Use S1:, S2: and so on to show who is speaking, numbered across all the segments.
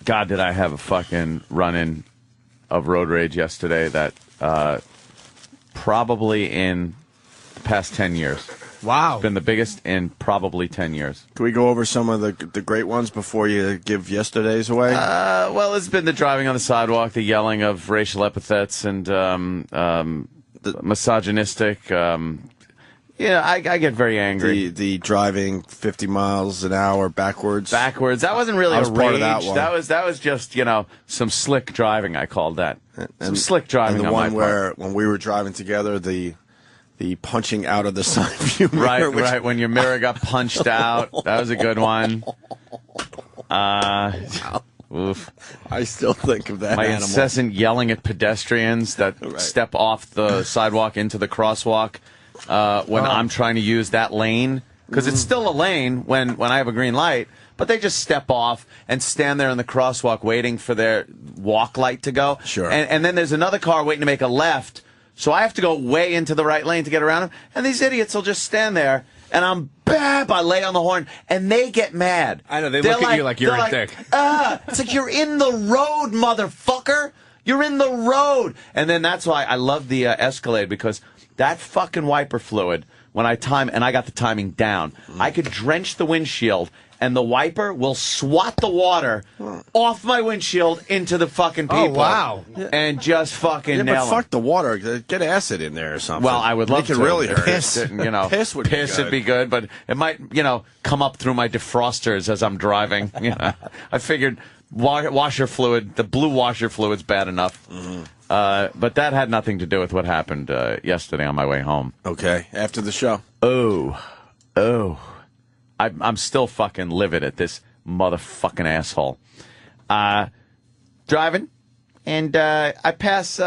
S1: God, did I have a fucking run-in of road rage yesterday that probably in the past 10 years.
S2: Wow.
S1: It's been the biggest in probably 10 years.
S3: Can we go over some of the great ones before you give yesterday's away?
S1: Well, it's been the driving on the sidewalk, the yelling of racial epithets and misogynistic. I get very angry.
S3: The driving 50 miles an hour backwards.
S1: That wasn't really a rage.
S3: Part of that one.
S1: That was just, some slick driving, I called that. Some slick driving
S3: and the
S1: on
S3: one
S1: my
S3: where
S1: part.
S3: when we were driving together, the punching out of the side view mirror.
S1: Right, when your mirror got punched out. That was a good one. Oof.
S3: I still think of that
S1: My
S3: animal.
S1: incessant yelling at pedestrians that step off the sidewalk into the crosswalk when I'm trying to use that lane. Because it's still a lane when I have a green light, but they just step off and stand there in the crosswalk waiting for their walk light to go.
S3: Sure.
S1: And then there's another car waiting to make a left, so I have to go way into the right lane to get around them. And these idiots will just stand there, and I lay on the horn, and they get mad.
S2: I know, they look at you like you're a dick.
S1: It's like, you're in the road, motherfucker. You're in the road. And then that's why I love the Escalade, because that fucking wiper fluid, when I time, and I got the timing down, I could drench the windshield, and the wiper will swat the water off my windshield into the fucking people.
S2: Oh, wow.
S1: And just fucking nail
S3: but
S1: them.
S3: fuck the water. Get acid in there or something.
S1: Well, I would love
S3: it
S1: to.
S3: It could really hurt.
S1: Piss,
S3: Piss would be good.
S1: would be good, but it might, come up through my defrosters as I'm driving. I figured washer fluid, the blue washer fluid's bad enough. Mm-hmm. But that had nothing to do with what happened yesterday on my way home.
S3: Okay, after the show.
S1: Oh. I'm still fucking livid at this motherfucking asshole. Driving, and I pass,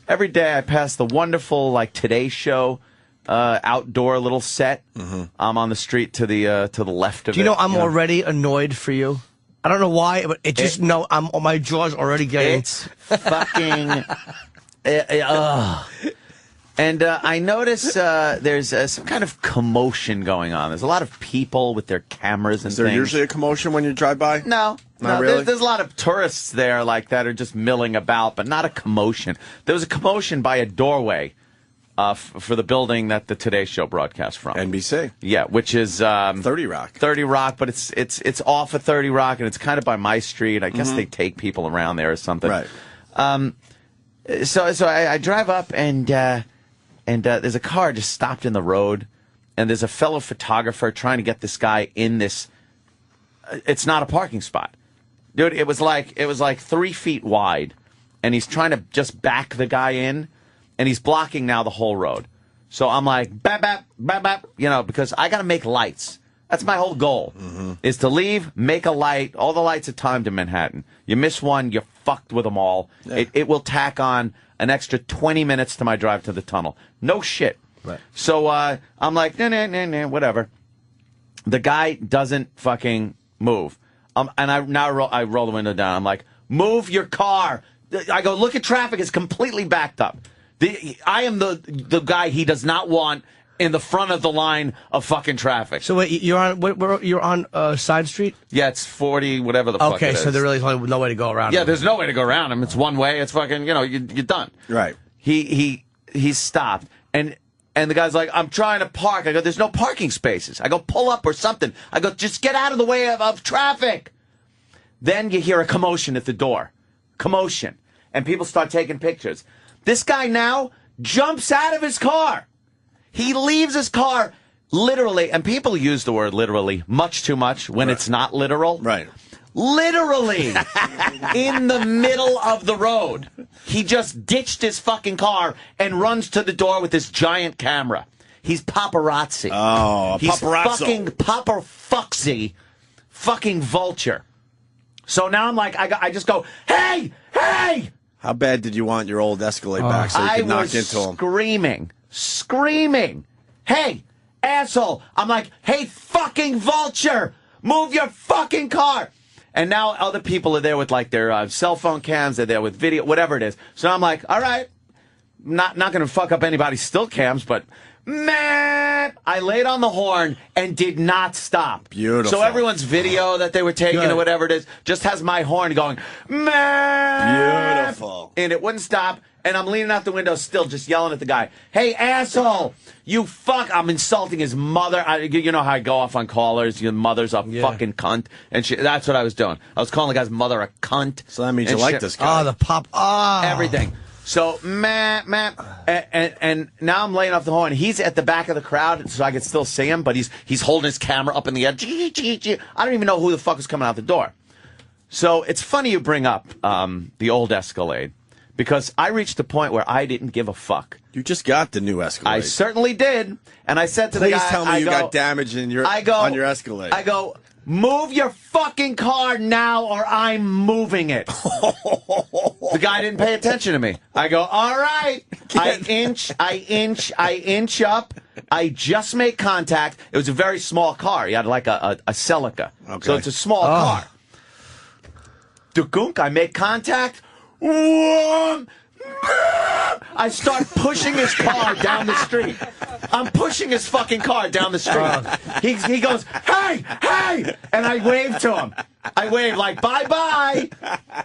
S1: every day I pass the wonderful, Today Show outdoor little set. Mm-hmm. I'm on the street to the left of it.
S2: Do you know I'm already annoyed for you? I don't know why, but my jaw's already getting...
S1: It's fucking... And I notice there's some kind of commotion going on. There's a lot of people with their cameras and
S3: things. Is there usually a commotion when you drive by?
S1: No.
S3: Not really?
S1: There's a lot of tourists there that are just milling about, but not a commotion. There was a commotion by a doorway for the building that the Today Show broadcast from.
S3: NBC.
S1: Yeah, which is
S3: 30 Rock.
S1: 30 Rock, but it's off of 30 Rock, and it's kind of by my street. I guess they take people around there or something.
S3: Right.
S1: So I drive up, and there's a car just stopped in the road, and there's a fellow photographer trying to get this guy in this. It's not a parking spot, dude. It was like 3 feet wide, and he's trying to just back the guy in, and he's blocking now the whole road. So I'm like, bap, bap, bap, bap, because I got to make lights. That's my whole goal, is to leave, make a light. All the lights are timed in Manhattan. You miss one, you're fucked with them all. Yeah. It will tack on an extra 20 minutes to my drive to the tunnel. No shit.
S3: Right.
S1: So I'm like, nah, whatever. The guy doesn't fucking move. And I roll the window down. I'm like, move your car. I go, look at traffic. It's completely backed up. I am the guy he does not want in the front of the line of fucking traffic.
S2: So wait, you're on side street?
S1: Yeah, it's 40, whatever the fuck it is.
S2: Okay, so there really is no way to go around him.
S1: Yeah, there's no way to go around him. It's one way. It's fucking, you're done.
S3: Right.
S1: He stopped, and the guy's like, I'm trying to park. I go, there's no parking spaces. I go, pull up or something. I go, just get out of the way of traffic. Then you hear a commotion at the door. Commotion. And people start taking pictures. This guy now jumps out of his car. He leaves his car literally, and people use the word literally much too much when it's not literal.
S3: Right.
S1: Literally in the middle of the road. He just ditched his fucking car and runs to the door with this giant camera. He's paparazzi.
S3: Oh,
S1: He's
S3: paparazzo.
S1: fucking paparazzi, fucking vulture. So now I'm like, I just go, hey!
S3: How bad did you want your old Escalade back so you could knock into him? Screaming, hey, asshole. I'm like, hey, fucking vulture, move your fucking car. And now other people are there with their cell phone cams, they're there with video, whatever it is. So I'm like, all right, not going to fuck up anybody's still cams, but
S1: man. I laid on the horn and did not stop.
S3: Beautiful.
S1: So everyone's video that they were taking or whatever it is just has my horn going, man.
S3: Beautiful.
S1: And it wouldn't stop. And I'm leaning out the window still just yelling at the guy, hey, asshole, you fuck. I'm insulting his mother. You know how I go off on callers. Your mother's a fucking cunt. And that's what I was doing. I was calling the guy's mother a cunt.
S3: So that means you like this guy.
S2: Oh, the pop. Oh.
S1: Everything. So, and now I'm laying off the horn. He's at the back of the crowd, so I can still see him, but he's holding his camera up in the air. I don't even know who the fuck is coming out the door. So it's funny you bring up the old Escalade, because I reached a point where I didn't give a fuck.
S3: You just got the new Escalade.
S1: I certainly did. And I said to the guy,
S3: please tell me you got damage on your Escalade.
S1: I go, move your fucking car now or I'm moving it. The guy didn't pay attention to me. I go, all right. I inch up. I just make contact. It was a very small car. He had like a Celica. Okay. So it's a small car. Dugunk, I make contact. I start pushing his car down the street. I'm pushing his fucking car down the street. He goes, hey, hey! And I wave to him. I wave like, bye-bye!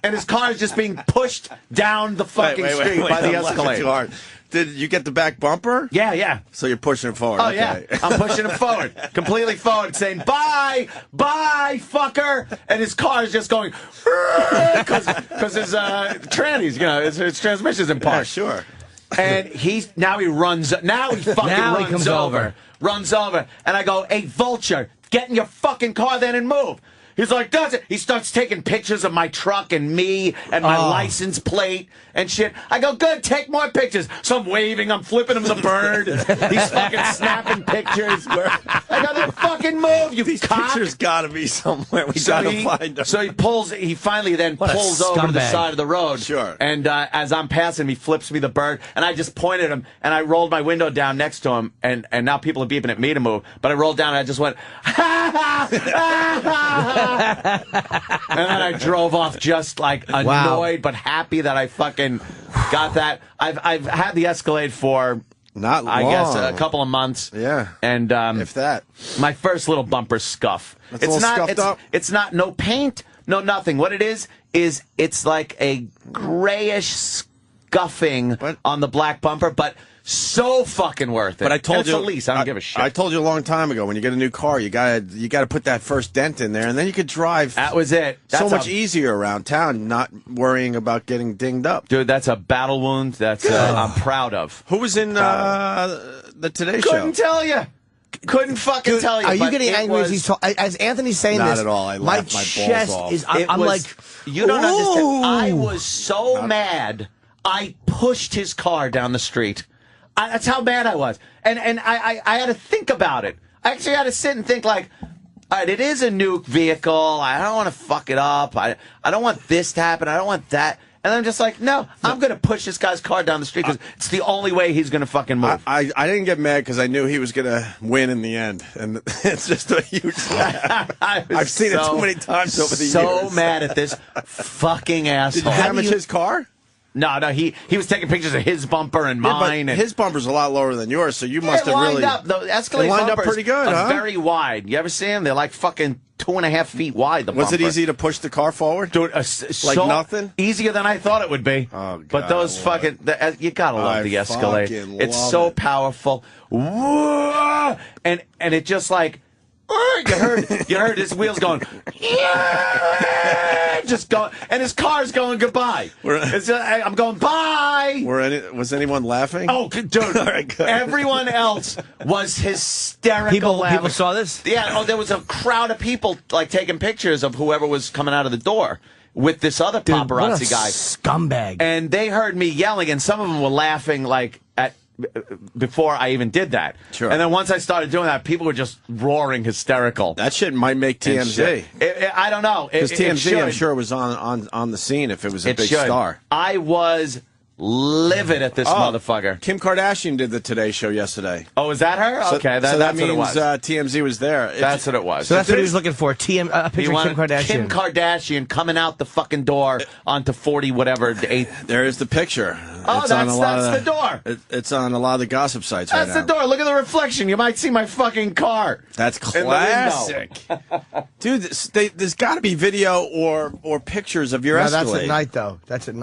S1: And his car is just being pushed down the fucking street by the Escalade.
S3: Did you get the back bumper?
S1: Yeah.
S3: So you're pushing him forward.
S1: Oh,
S3: okay.
S1: yeah. I'm pushing him forward. Completely forward, saying, bye, fucker. And his car is just going, because his trannies, his transmission's in park.
S3: Yeah, sure.
S1: And he runs over. And I go, hey, Vulture, get in your fucking car then and move. He's like, does it? He starts taking pictures of my truck and me and my license plate and shit. I go, good, take more pictures. So I'm waving, I'm flipping him the bird. He's fucking snapping pictures. I go, then fucking move, you
S3: These
S1: cock.
S3: pictures gotta be somewhere. We gotta find them.
S1: So he finally then pulls over to the side of the road.
S3: Sure.
S1: And as I'm passing him, he flips me the bird. And I just pointed him and I rolled my window down next to him. And now people are beeping at me to move. But I rolled down and I just went, ha ha ha. And then I drove off just like annoyed but happy that I fucking got that. I've had the Escalade for
S3: not long.
S1: I guess a couple of months.
S3: Yeah.
S1: And
S3: if that.
S1: My first little bumper scuff. It's not no paint, no nothing. What it is it's like a grayish scuffing on the black bumper, but so fucking worth it.
S3: But I told you,
S1: it's a lease. I don't give a shit.
S3: I told you a long time ago, when you get a new car, you gotta put that first dent in there, and then you could drive.
S1: That was it.
S3: So much easier around town, not worrying about getting dinged up.
S1: Dude, that's a battle wound. That's I'm proud of.
S3: Who was in the Today Show?
S1: Couldn't tell you. Couldn't fucking tell you.
S2: Are you getting angry as Anthony's saying
S3: not
S2: this?
S3: Not at all. I laughed my balls off.
S2: I'm like,
S1: you don't understand. I was so mad. I pushed his car down the street. That's how mad I was. And I had to think about it. I actually had to sit and think like, all right, it is a new vehicle. I don't want to fuck it up. I don't want this to happen. I don't want that. And I'm just like, no, I'm going to push this guy's car down the street because it's the only way he's going to fucking move.
S3: I didn't get mad because I knew he was going to win in the end. And it's just a huge laugh. I've seen it too many times over the years.
S1: So mad at this fucking asshole.
S3: Did you damage his car?
S1: No, he was taking pictures of his bumper and mine.
S3: But his bumper's a lot lower than yours, so you must have
S1: lined
S3: really
S1: up. The Escalade
S3: lined up
S1: bumpers
S3: pretty good,
S1: are
S3: huh?
S1: very wide. You ever see them? They're like fucking 2.5 feet wide. The
S3: was
S1: bumper.
S3: it easy to push the car forward?
S1: Dude,
S3: like nothing?
S1: Easier than I thought it would be.
S3: Oh, God,
S1: but those fucking you gotta love the Escalade. It's so powerful. Whoa! And it just like. You heard his wheels going, just go, and his car's going goodbye. I'm going bye.
S3: Was anyone laughing?
S1: Oh, dude! All right, good. Everyone else was hysterical.
S2: People saw this.
S1: Yeah. Oh, there was a crowd of people like taking pictures of whoever was coming out of the door with this other paparazzi guy,
S2: scumbag.
S1: And they heard me yelling, and some of them were laughing like at. Before I even did that.
S3: Sure.
S1: And then once I started doing that, people were just roaring hysterical.
S3: That shit might make TMZ.
S1: I don't know.
S3: Because TMZ, I'm sure, was on the scene if it was a big star.
S1: I was livid at this motherfucker.
S3: Kim Kardashian did the Today Show yesterday.
S1: Oh, is that her? Okay,
S3: so that
S1: that's
S3: means
S1: what it was.
S3: TMZ was there.
S1: That's what it was.
S2: So that's what he was looking for. A picture of Kim Kardashian.
S1: Kim Kardashian coming out the fucking door onto 40 whatever.
S3: There is the picture.
S1: Oh, that's the door.
S3: It's on a lot of the gossip sites right now.
S1: That's the door. Look at the reflection. You might see my fucking car.
S3: That's classic. Dude, there's got to be video or pictures of your Escalade.
S2: That's at night, though. That's at night.